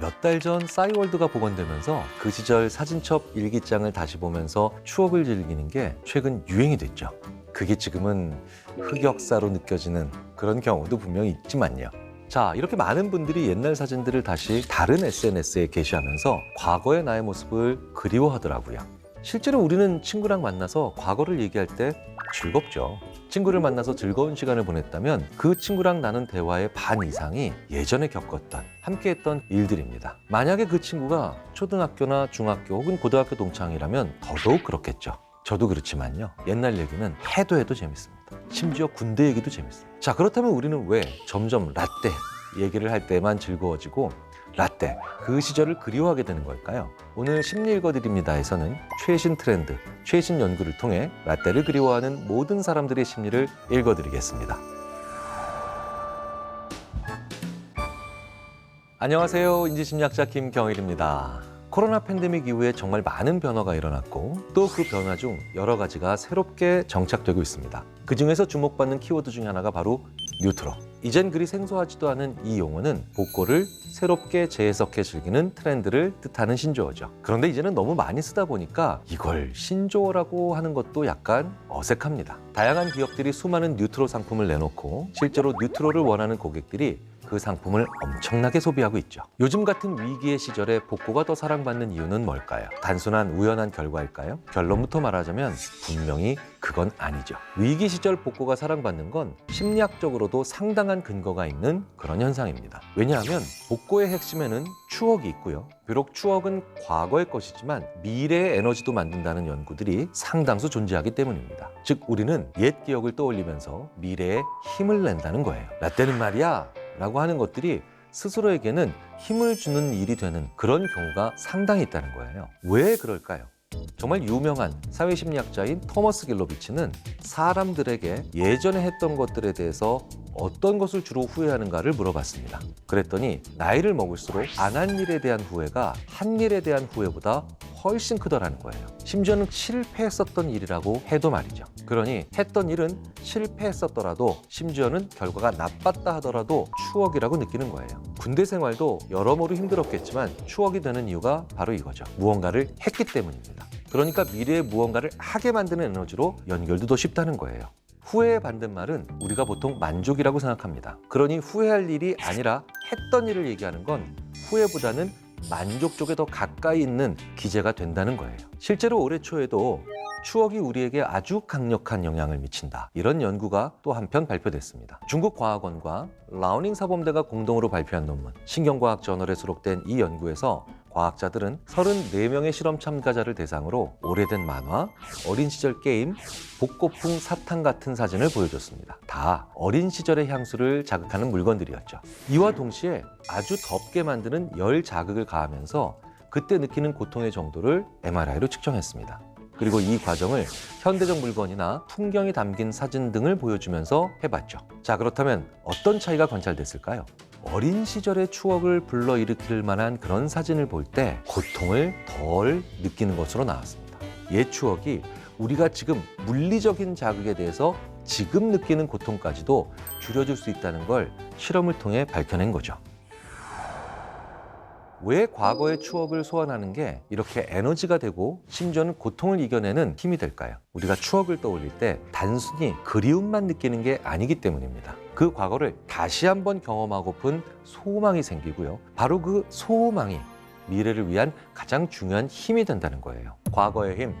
몇 달 전 싸이월드가 복원되면서 그 시절 사진첩 일기장을 다시 보면서 추억을 즐기는 게 최근 유행이 됐죠. 그게 지금은 흑역사로 느껴지는 그런 경우도 분명히 있지만요. 자, 이렇게 많은 분들이 옛날 사진들을 다시 다른 SNS에 게시하면서 과거의 나의 모습을 그리워하더라고요. 실제로 우리는 친구랑 만나서 과거를 얘기할 때 즐겁죠. 친구를 만나서 즐거운 시간을 보냈다면 그 친구랑 나눈 대화의 반 이상이 예전에 겪었던, 함께했던 일들입니다. 만약에 그 친구가 초등학교나 중학교 혹은 고등학교 동창이라면 더더욱 그렇겠죠. 저도 그렇지만요. 옛날 얘기는 해도 재밌습니다. 심지어 군대 얘기도 재밌습니다. 자, 그렇다면 우리는 왜 점점 라떼 얘기를 할 때만 즐거워지고 라떼, 그 시절을 그리워하게 되는 걸까요? 오늘 심리 읽어드립니다에서는 최신 트렌드, 최신 연구를 통해 라떼를 그리워하는 모든 사람들의 심리를 읽어드리겠습니다. 안녕하세요. 인지심리학자 김경일입니다. 코로나 팬데믹 이후에 정말 많은 변화가 일어났고 또 그 변화 중 여러 가지가 새롭게 정착되고 있습니다. 그중에서 주목받는 키워드 중 하나가 바로 뉴트로. 이젠 그리 생소하지도 않은 이 용어는 복고를 새롭게 재해석해 즐기는 트렌드를 뜻하는 신조어죠. 그런데 이제는 너무 많이 쓰다 보니까 이걸 신조어라고 하는 것도 약간 어색합니다. 다양한 기업들이 수많은 뉴트로 상품을 내놓고 실제로 뉴트로를 원하는 고객들이 그 상품을 엄청나게 소비하고 있죠. 요즘 같은 위기의 시절에 복고가 더 사랑받는 이유는 뭘까요? 단순한 우연한 결과일까요? 결론부터 말하자면 분명히 그건 아니죠. 위기 시절 복고가 사랑받는 건 심리학적으로도 상당한 근거가 있는 그런 현상입니다. 왜냐하면 복고의 핵심에는 추억이 있고요. 비록 추억은 과거의 것이지만 미래의 에너지도 만든다는 연구들이 상당수 존재하기 때문입니다. 즉 우리는 옛 기억을 떠올리면서 미래에 힘을 낸다는 거예요. 라떼는 말이야 라고 하는 것들이 스스로에게는 힘을 주는 일이 되는 그런 경우가 상당히 있다는 거예요. 왜 그럴까요? 정말 유명한 사회심리학자인 토머스 길로비치는 사람들에게 예전에 했던 것들에 대해서 어떤 것을 주로 후회하는가를 물어봤습니다. 그랬더니 나이를 먹을수록 안 한 일에 대한 후회가 한 일에 대한 후회보다 훨씬 크더라는 거예요. 심지어는 실패했었던 일이라고 해도 말이죠. 그러니 했던 일은 실패했었더라도 심지어는 결과가 나빴다 하더라도 추억이라고 느끼는 거예요. 군대 생활도 여러모로 힘들었겠지만 추억이 되는 이유가 바로 이거죠. 무언가를 했기 때문입니다. 그러니까 미래에 무언가를 하게 만드는 에너지로 연결도 더 쉽다는 거예요. 후회의 반대말은 우리가 보통 만족이라고 생각합니다. 그러니 후회할 일이 아니라 했던 일을 얘기하는 건 후회보다는 만족 쪽에 더 가까이 있는 기제가 된다는 거예요. 실제로 올해 초에도 추억이 우리에게 아주 강력한 영향을 미친다. 이런 연구가 또 한편 발표됐습니다. 중국 과학원과 라오닝 사범대가 공동으로 발표한 논문, 신경과학 저널에 수록된 이 연구에서 과학자들은 34명의 실험 참가자를 대상으로 오래된 만화, 어린 시절 게임, 복고풍 사탕 같은 사진을 보여줬습니다. 다 어린 시절의 향수를 자극하는 물건들이었죠. 이와 동시에 아주 덥게 만드는 열 자극을 가하면서 그때 느끼는 고통의 정도를 MRI로 측정했습니다. 그리고 이 과정을 현대적 물건이나 풍경이 담긴 사진 등을 보여주면서 해봤죠. 자, 그렇다면 어떤 차이가 관찰됐을까요? 어린 시절의 추억을 불러일으킬 만한 그런 사진을 볼 때 고통을 덜 느끼는 것으로 나왔습니다. 옛 추억이 우리가 지금 물리적인 자극에 대해서 지금 느끼는 고통까지도 줄여줄 수 있다는 걸 실험을 통해 밝혀낸 거죠. 왜 과거의 추억을 소환하는 게 이렇게 에너지가 되고 심지어는 고통을 이겨내는 힘이 될까요? 우리가 추억을 떠올릴 때 단순히 그리움만 느끼는 게 아니기 때문입니다. 그 과거를 다시 한번 경험하고픈 소망이 생기고요. 바로 그 소망이 미래를 위한 가장 중요한 힘이 된다는 거예요. 과거의 힘,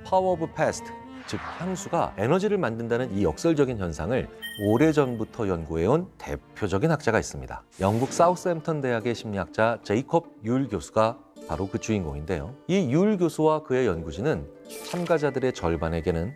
Power of Past, 즉 향수가 에너지를 만든다는 이 역설적인 현상을 오래전부터 연구해온 대표적인 학자가 있습니다. 영국 사우스햄턴 대학의 심리학자 제이콥 율 교수가 바로 그 주인공인데요. 이 율 교수와 그의 연구진은 참가자들의 절반에게는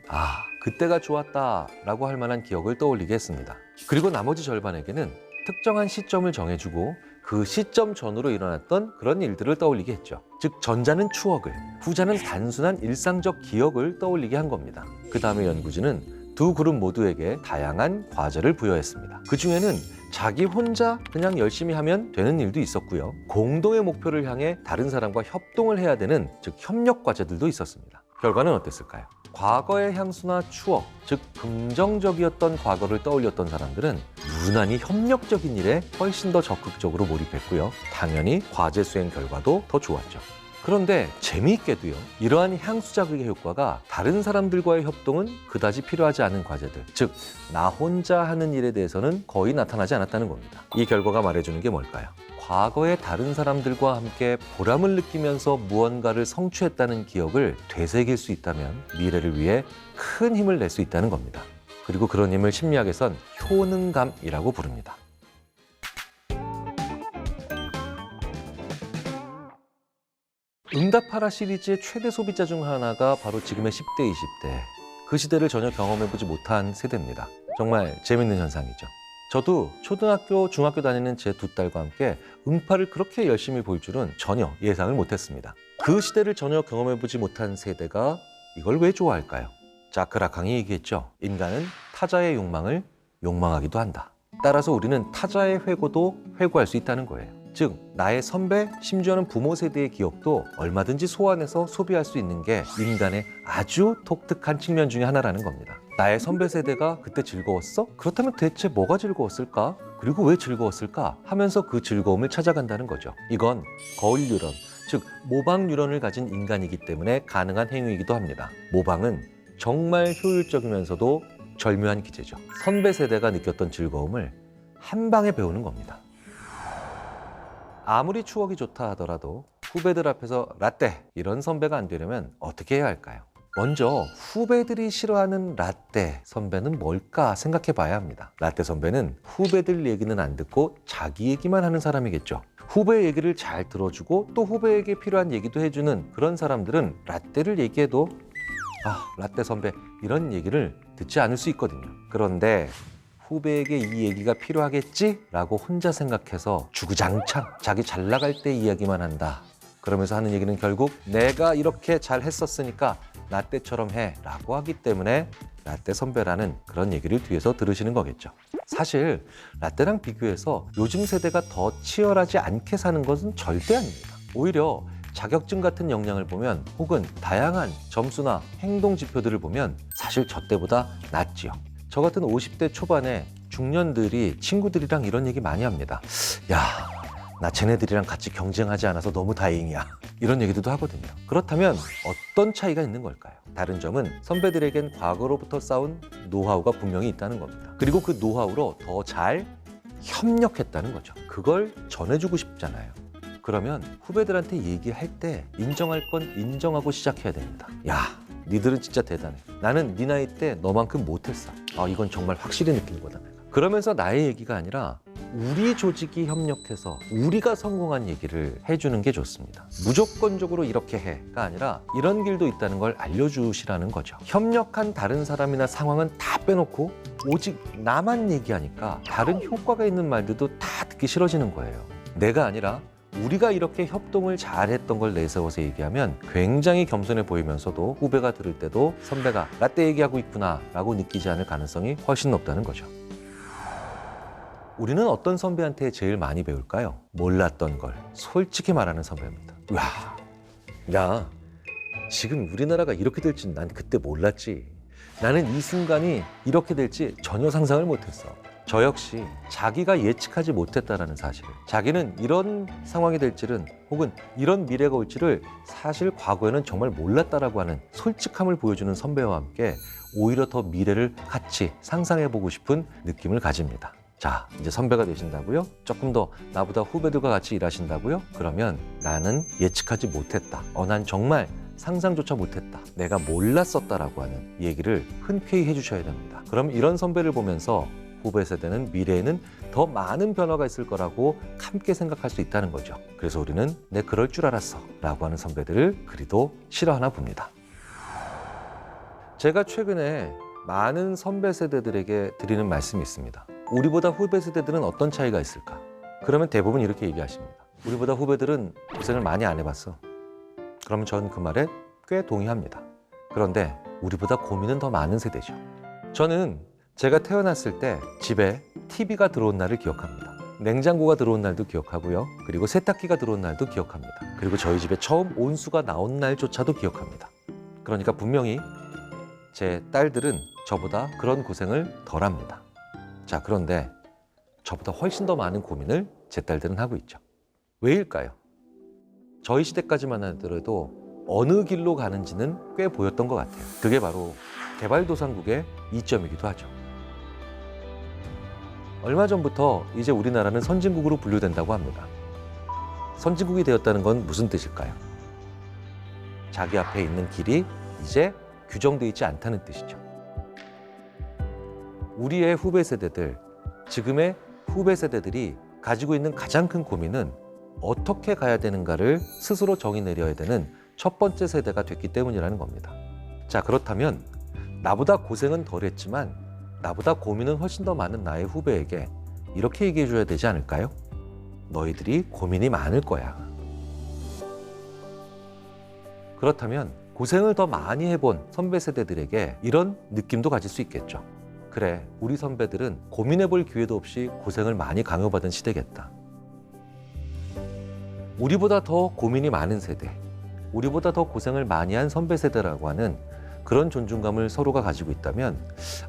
그때가 좋았다 라고 할 만한 기억을 떠올리게 했습니다. 그리고 나머지 절반에게는 특정한 시점을 정해주고 그 시점 전후로 일어났던 그런 일들을 떠올리게 했죠. 즉 전자는 추억을, 후자는 단순한 일상적 기억을 떠올리게 한 겁니다. 그 다음에 연구진은 두 그룹 모두에게 다양한 과제를 부여했습니다. 그 중에는 자기 혼자 그냥 열심히 하면 되는 일도 있었고요. 공동의 목표를 향해 다른 사람과 협동을 해야 되는 즉 협력 과제들도 있었습니다. 결과는 어땠을까요? 과거의 향수나 추억, 즉 긍정적이었던 과거를 떠올렸던 사람들은 유난히 협력적인 일에 훨씬 더 적극적으로 몰입했고요. 당연히 과제 수행 결과도 더 좋았죠. 그런데 재미있게도요, 이러한 향수 자극의 효과가 다른 사람들과의 협동은 그다지 필요하지 않은 과제들, 즉 나 혼자 하는 일에 대해서는 거의 나타나지 않았다는 겁니다. 이 결과가 말해주는 게 뭘까요? 과거에 다른 사람들과 함께 보람을 느끼면서 무언가를 성취했다는 기억을 되새길 수 있다면 미래를 위해 큰 힘을 낼 수 있다는 겁니다. 그리고 그런 힘을 심리학에선 효능감이라고 부릅니다. 응답하라 시리즈의 최대 소비자 중 하나가 바로 지금의 10대, 20대. 그 시대를 전혀 경험해보지 못한 세대입니다. 정말 재밌는 현상이죠. 저도 초등학교, 중학교 다니는 제 두 딸과 함께 응팔을 그렇게 열심히 볼 줄은 전혀 예상을 못했습니다. 그 시대를 전혀 경험해보지 못한 세대가 이걸 왜 좋아할까요? 자크 라캉이 얘기했죠. 인간은 타자의 욕망을 욕망하기도 한다. 따라서 우리는 타자의 회고도 회고할 수 있다는 거예요. 즉 나의 선배, 심지어는 부모 세대의 기억도 얼마든지 소환해서 소비할 수 있는 게 인간의 아주 독특한 측면 중에 하나라는 겁니다. 나의 선배 세대가 그때 즐거웠어? 그렇다면 대체 뭐가 즐거웠을까? 그리고 왜 즐거웠을까? 하면서 그 즐거움을 찾아간다는 거죠. 이건 거울 뉴런, 즉 모방 뉴런을 가진 인간이기 때문에 가능한 행위이기도 합니다. 모방은 정말 효율적이면서도 절묘한 기제죠. 선배 세대가 느꼈던 즐거움을 한 방에 배우는 겁니다. 아무리 추억이 좋다 하더라도 후배들 앞에서 라떼 이런 선배가 안 되려면 어떻게 해야 할까요? 먼저 후배들이 싫어하는 라떼 선배는 뭘까 생각해 봐야 합니다. 라떼 선배는 후배들 얘기는 안 듣고 자기 얘기만 하는 사람이겠죠. 후배 얘기를 잘 들어주고 또 후배에게 필요한 얘기도 해주는 그런 사람들은 라떼를 얘기해도 라떼 선배 이런 얘기를 듣지 않을 수 있거든요. 그런데 후배에게 이 얘기가 필요하겠지라고 혼자 생각해서 주구장창 자기 잘 나갈 때 이야기만 한다. 그러면서 하는 얘기는 결국 내가 이렇게 잘 했었으니까 라떼처럼 해 라고 하기 때문에 라떼 선배라는 그런 얘기를 뒤에서 들으시는 거겠죠. 사실 라떼랑 비교해서 요즘 세대가 더 치열하지 않게 사는 것은 절대 아닙니다. 오히려 자격증 같은 역량을 보면 혹은 다양한 점수나 행동 지표들을 보면 사실 저 때보다 낫지요. 저 같은 50대 초반의 중년들이 친구들이랑 이런 얘기 많이 합니다. 야, 나 쟤네들이랑 같이 경쟁하지 않아서 너무 다행이야. 이런 얘기도 하거든요. 그렇다면 어떤 차이가 있는 걸까요? 다른 점은 선배들에겐 과거로부터 쌓은 노하우가 분명히 있다는 겁니다. 그리고 그 노하우로 더 잘 협력했다는 거죠. 그걸 전해주고 싶잖아요. 그러면 후배들한테 얘기할 때 인정할 건 인정하고 시작해야 됩니다. 야, 니들은 진짜 대단해. 나는 네 나이 때 너만큼 못했어. 이건 정말 확실히 느낀 거다. 그러면서 나의 얘기가 아니라 우리 조직이 협력해서 우리가 성공한 얘기를 해주는 게 좋습니다. 무조건적으로 이렇게 해가 아니라 이런 길도 있다는 걸 알려주시라는 거죠. 협력한 다른 사람이나 상황은 다 빼놓고 오직 나만 얘기하니까 다른 효과가 있는 말들도 다 듣기 싫어지는 거예요. 내가 아니라 우리가 이렇게 협동을 잘했던 걸 내세워서 얘기하면 굉장히 겸손해 보이면서도 후배가 들을 때도 선배가 라떼 얘기하고 있구나 라고 느끼지 않을 가능성이 훨씬 높다는 거죠. 우리는 어떤 선배한테 제일 많이 배울까요? 몰랐던 걸 솔직히 말하는 선배입니다. 야, 지금 우리나라가 이렇게 될지 난 그때 몰랐지. 나는 이 순간이 이렇게 될지 전혀 상상을 못했어. 저 역시 자기가 예측하지 못했다라는 사실을, 자기는 이런 상황이 될지는 혹은 이런 미래가 올지를 사실 과거에는 정말 몰랐다라고 하는 솔직함을 보여주는 선배와 함께 오히려 더 미래를 같이 상상해보고 싶은 느낌을 가집니다. 자, 이제 선배가 되신다고요? 조금 더 나보다 후배들과 같이 일하신다고요? 그러면 나는 예측하지 못했다. 난 정말 상상조차 못했다. 내가 몰랐었다라고 하는 얘기를 흔쾌히 해주셔야 됩니다. 그럼 이런 선배를 보면서 후배 세대는 미래에는 더 많은 변화가 있을 거라고 함께 생각할 수 있다는 거죠. 그래서 우리는 내 그럴 줄 알았어 라고 하는 선배들을 그리도 싫어하나 봅니다. 제가 최근에 많은 선배 세대들에게 드리는 말씀이 있습니다. 우리보다 후배 세대들은 어떤 차이가 있을까? 그러면 대부분 이렇게 얘기하십니다. 우리보다 후배들은 고생을 많이 안 해봤어. 그러면 전 그 말에 꽤 동의합니다. 그런데 우리보다 고민은 더 많은 세대죠. 저는 제가 태어났을 때 집에 TV가 들어온 날을 기억합니다. 냉장고가 들어온 날도 기억하고요. 그리고 세탁기가 들어온 날도 기억합니다. 그리고 저희 집에 처음 온수가 나온 날조차도 기억합니다. 그러니까 분명히 제 딸들은 저보다 그런 고생을 덜 합니다. 자, 그런데 저보다 훨씬 더 많은 고민을 제 딸들은 하고 있죠. 왜일까요? 저희 시대까지만 하더라도 어느 길로 가는지는 꽤 보였던 것 같아요. 그게 바로 개발도상국의 이점이기도 하죠. 얼마 전부터 이제 우리나라는 선진국으로 분류된다고 합니다. 선진국이 되었다는 건 무슨 뜻일까요? 자기 앞에 있는 길이 이제 규정되어 있지 않다는 뜻이죠. 우리의 후배 세대들, 지금의 후배 세대들이 가지고 있는 가장 큰 고민은 어떻게 가야 되는가를 스스로 정의 내려야 되는 첫 번째 세대가 됐기 때문이라는 겁니다. 자, 그렇다면 나보다 고생은 덜 했지만 나보다 고민은 훨씬 더 많은 나의 후배에게 이렇게 얘기해 줘야 되지 않을까요? 너희들이 고민이 많을 거야. 그렇다면 고생을 더 많이 해본 선배 세대들에게 이런 느낌도 가질 수 있겠죠. 그래, 우리 선배들은 고민해 볼 기회도 없이 고생을 많이 강요받은 시대겠다. 우리보다 더 고민이 많은 세대, 우리보다 더 고생을 많이 한 선배 세대라고 하는 그런 존중감을 서로가 가지고 있다면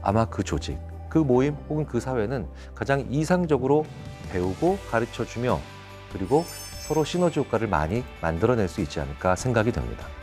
아마 그 조직, 그 모임 혹은 그 사회는 가장 이상적으로 배우고 가르쳐주며 그리고 서로 시너지 효과를 많이 만들어낼 수 있지 않을까 생각이 됩니다.